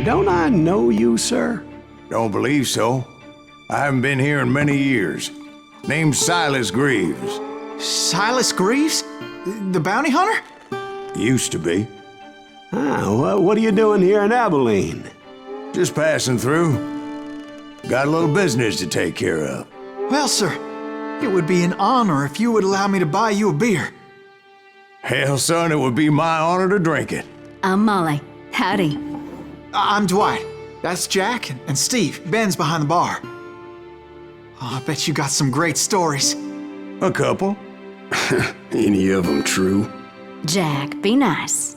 don't I know you, sir? Don't believe so. I haven't been here in many years. Name's Silas Greaves. Silas Greaves? The bounty hunter? Used to be. Well, what are you doing here in Abilene? Just passing through. Got a little business to take care of. Well, sir, it would be an honor if you would allow me to buy you a beer. Hell, son, it would be my honor to drink it. I'm Molly. Howdy. I'm Dwight. That's Jack and Steve. Ben's behind the bar. Oh, I bet you got some great stories. A couple. Any of them true? Jack, be nice.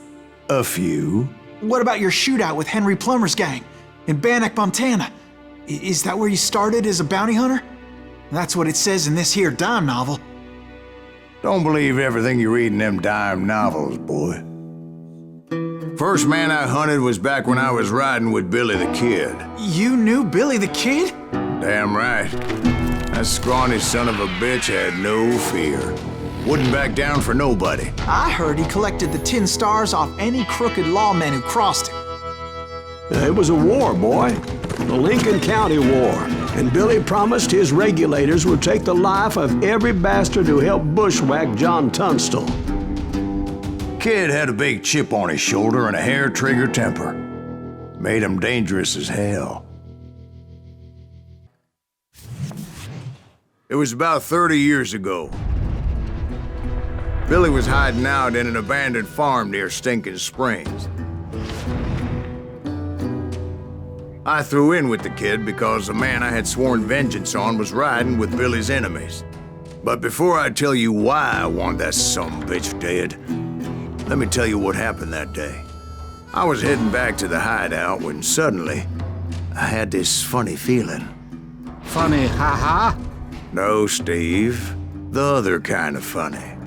A few. What about your shootout with Henry Plummer's gang in Bannock, Montana? Is that where you started as a bounty hunter? That's what it says in this here dime novel. Don't believe everything you read in them dime novels, boy. First man I hunted was back when I was riding with Billy the Kid. You knew Billy the Kid? Damn right. That scrawny son of a bitch had no fear. Wouldn't back down for nobody. I heard he collected the 10 stars off any crooked lawman who crossed him. It was a war, boy. The Lincoln County War. And Billy promised his regulators would take the life of every bastard who helped bushwhack John Tunstall. Kid had a big chip on his shoulder and a hair-trigger temper. Made him dangerous as hell. It was about 30 years ago. Billy was hiding out in an abandoned farm near Stinking Springs. I threw in with the kid because the man I had sworn vengeance on was riding with Billy's enemies. But before I tell you why I want that sumbitch dead, let me tell you what happened that day. I was heading back to the hideout when suddenly I had this funny feeling. Funny, ha-ha? No, Steve. The other kind of funny.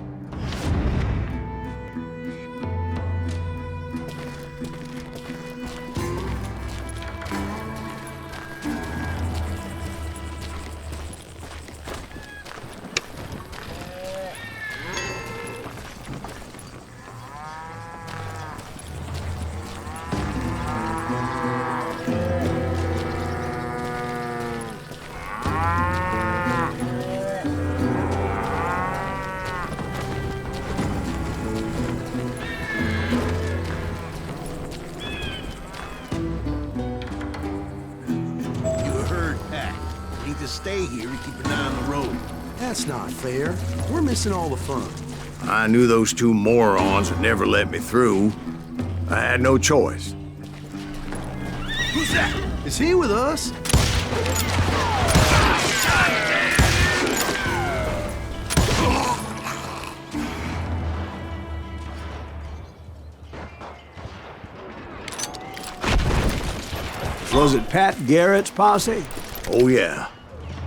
Stay here and keep an eye on the road. That's not fair. We're missing all the fun. I knew those two morons would never let me through. I had no choice. Who's that? Is he with us? Was it Pat Garrett's posse? Oh, yeah.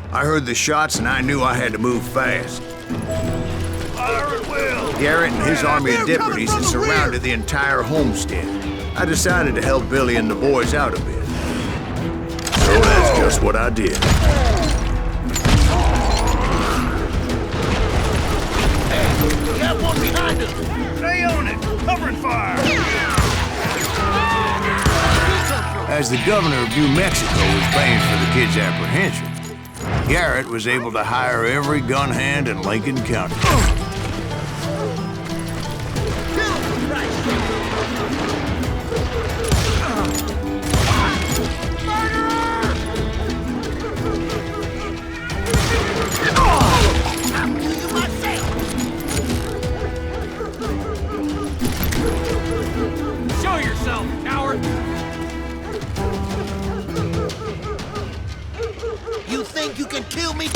I heard the shots and I knew I had to move fast. Fire at will! Garrett and his army of deputies had surrounded the entire homestead. I decided to help Billy and the boys out a bit. So that's just what I did. Hey, we got one behind us! Stay on it! Covering fire! As the governor of New Mexico was paying for the kid's apprehension, Garrett was able to hire every gun hand in Lincoln County. Show yourself, coward! You think you can kill me?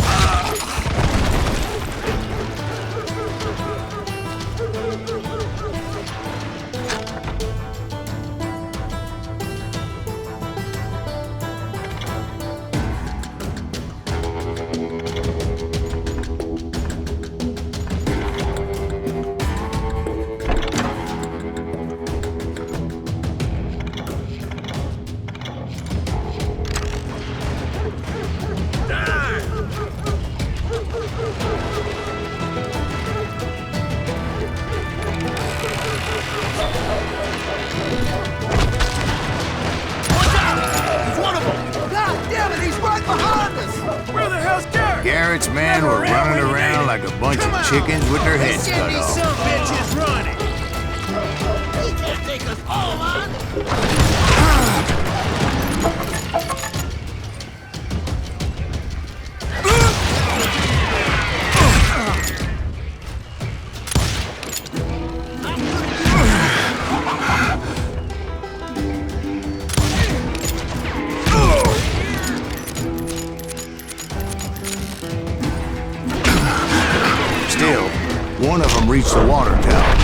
Garrett's men were running around like a bunch of chickens with their heads Send cut these off. some bitches running. You can't take us all on. Still, one of them reached the water tower.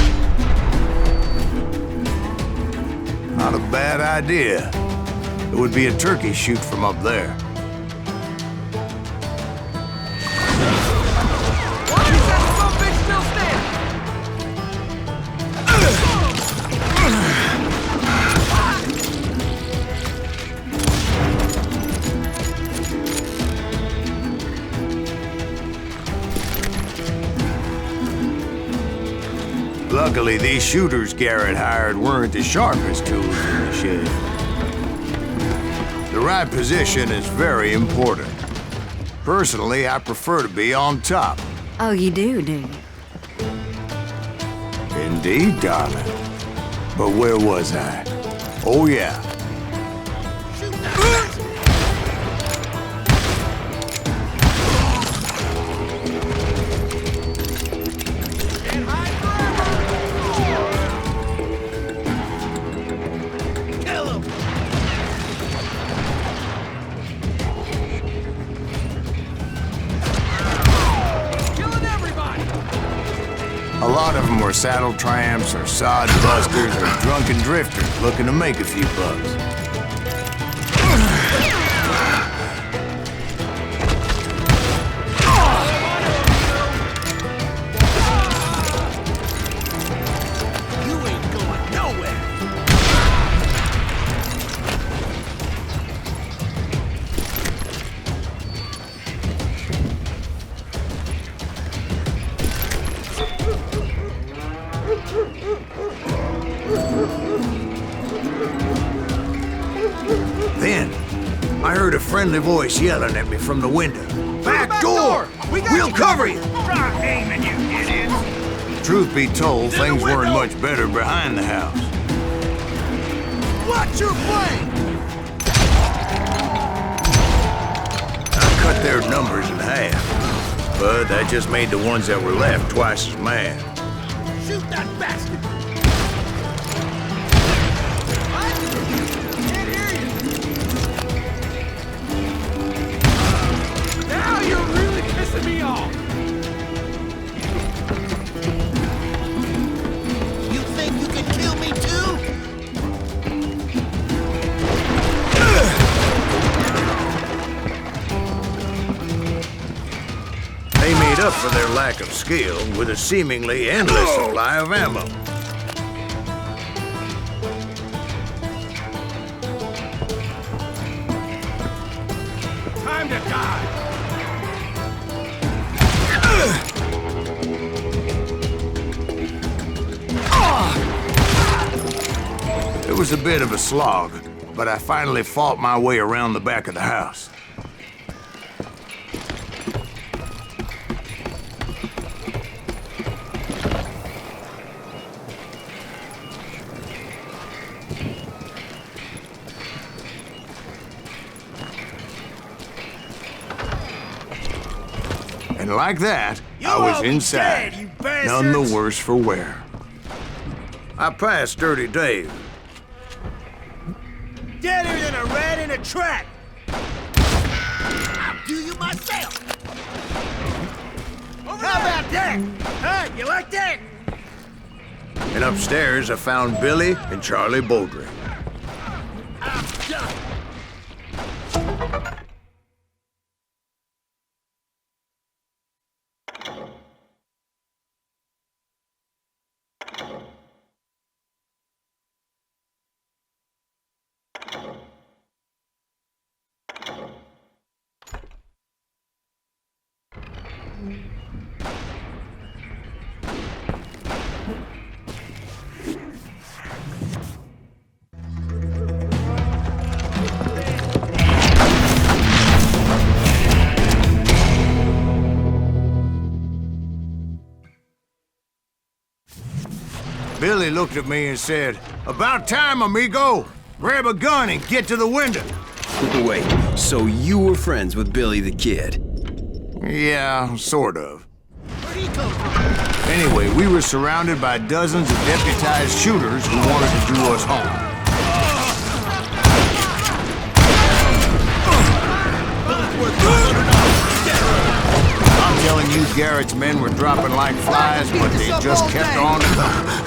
Not a bad idea. It would be a turkey shoot from up there. Why is that some bitch still standing? Luckily, these shooters Garrett hired weren't the sharpest tools in the shed. The right position is very important. Personally, I prefer to be on top. Oh, you do you? Indeed, darling. But where was I? Oh, yeah. A lot of them were saddle tramps or sod busters or drunken drifters looking to make a few bucks. You ain't going nowhere. Then, I heard a friendly voice yelling at me from the window. Back door! We'll cover you! Stop aiming, you idiots. Truth be told, things weren't much better behind the house. Watch your flank. I cut their numbers in half, but that just made the ones that were left twice as mad. Shoot that bastard. Now you're really pissing me off. You think you can kill me too? They made up for their lack of skill with a seemingly endless supply of ammo. Time to die. It was a bit of a slog, but I finally fought my way around the back of the house. And like that, I was inside, dead, you none the bastards. worse for wear. I passed Dirty Dave. Deader than a rat in a trap. I'll do you myself. How about that? Huh? You like that? And upstairs, I found Billy and Charlie Bowdre. I'm done. Billy looked at me and said, "About time, amigo. Grab a gun and get to the window." Wait, so you were friends with Billy the Kid? Yeah, sort of. Anyway, we were surrounded by dozens of deputized shooters who wanted to do us harm. I'm telling you, Garrett's men were dropping like flies, but they just kept on coming.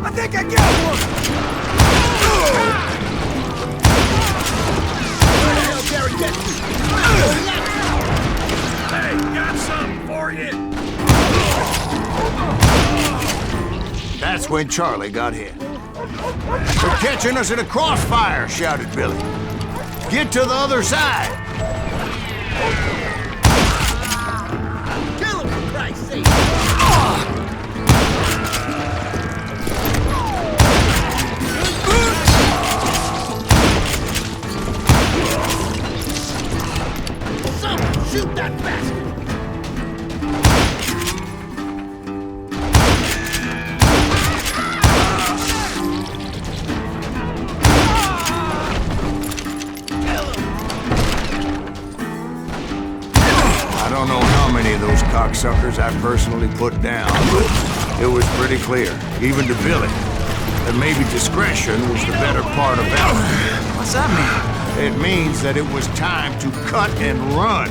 I think I got one! Where the hell Garrett get to? Hey, got something for you! That's when Charlie got hit. "They're catching us in a crossfire," shouted Billy. "Get to the other side!" Kill him, for Christ's sake! Someone shoot that bastard! I don't know how many of those cocksuckers I personally put down, but it was pretty clear, even to Billy, that maybe discretion was the better part of valor. What's that mean? It means that it was time to cut and run.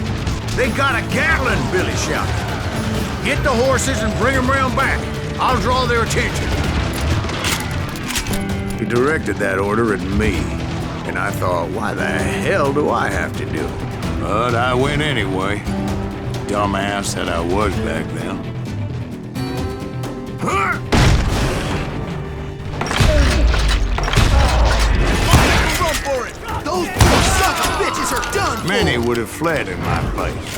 "They got a Gatling," Billy shouted. "Get the horses and bring them round back. I'll draw their attention." He directed that order at me, and I thought, why the hell do I have to do it? But I went anyway. Dumbass that I was back then. Run for it! Those poor son of bitches are done for. Many would have fled in my place.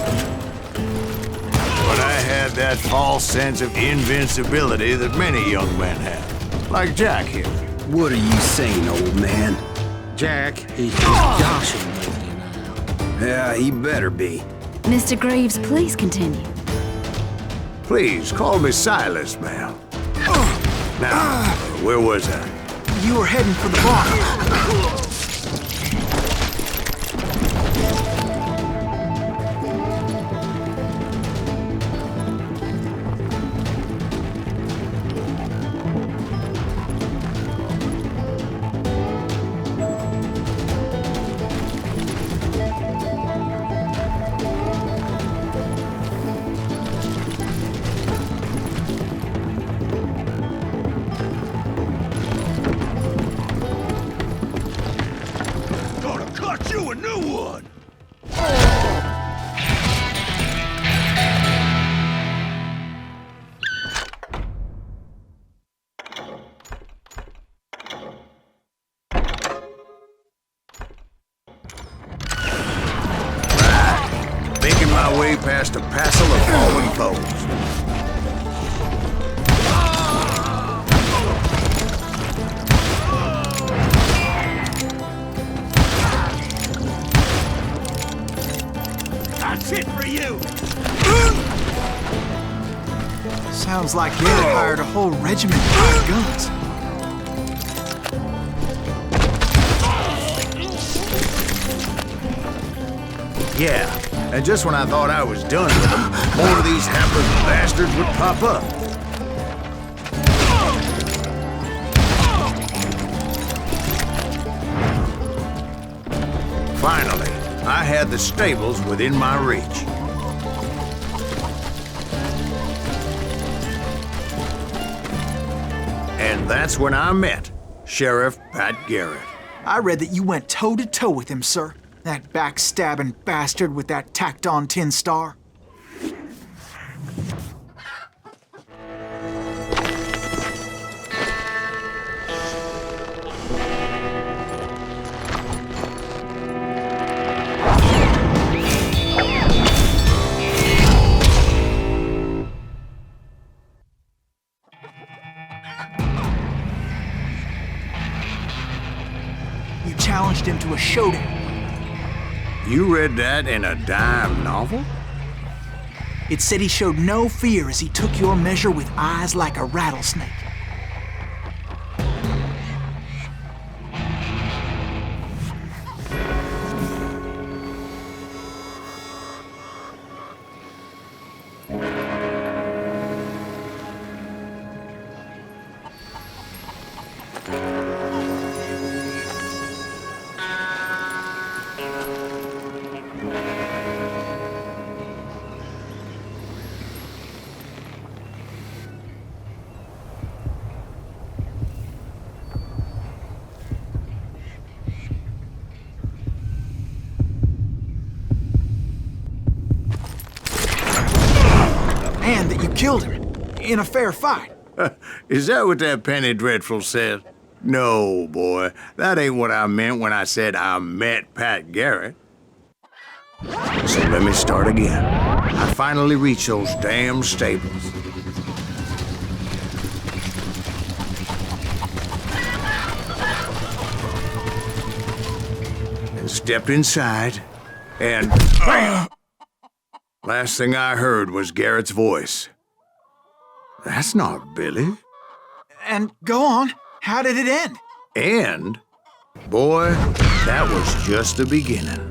But I had that false sense of invincibility that many young men have. Like Jack here. What are you saying, old man? Jack, he's just joshing with you now. Yeah, he better be. Mr. Greaves, please continue. Please, call me Silas, ma'am. Now, where was I? You were heading for the barn. Gonna cut you a new one! Making my way past a passel of fallen foes. That's it for you! Sounds like you had hired a whole regiment to buy guns. Yeah, and just when I thought I was done with them, more of these hapless bastards would pop up. Finally, I had the stables within my reach. And that's when I met Sheriff Pat Garrett. I read that you went toe-to-toe with him, sir. That backstabbing bastard with that tacked-on tin star. You challenged him to a showdown. You read that in a dime novel? It said he showed no fear as he took your measure with eyes like a rattlesnake. killed him in a fair fight. Is that what that Penny Dreadful said? No, boy. That ain't what I meant when I said I met Pat Garrett. So let me start again. I finally reached those damn stables. And stepped inside, and bam! Last thing I heard was Garrett's voice. That's not Billy. And go on. How did it end? And, boy, that was just the beginning.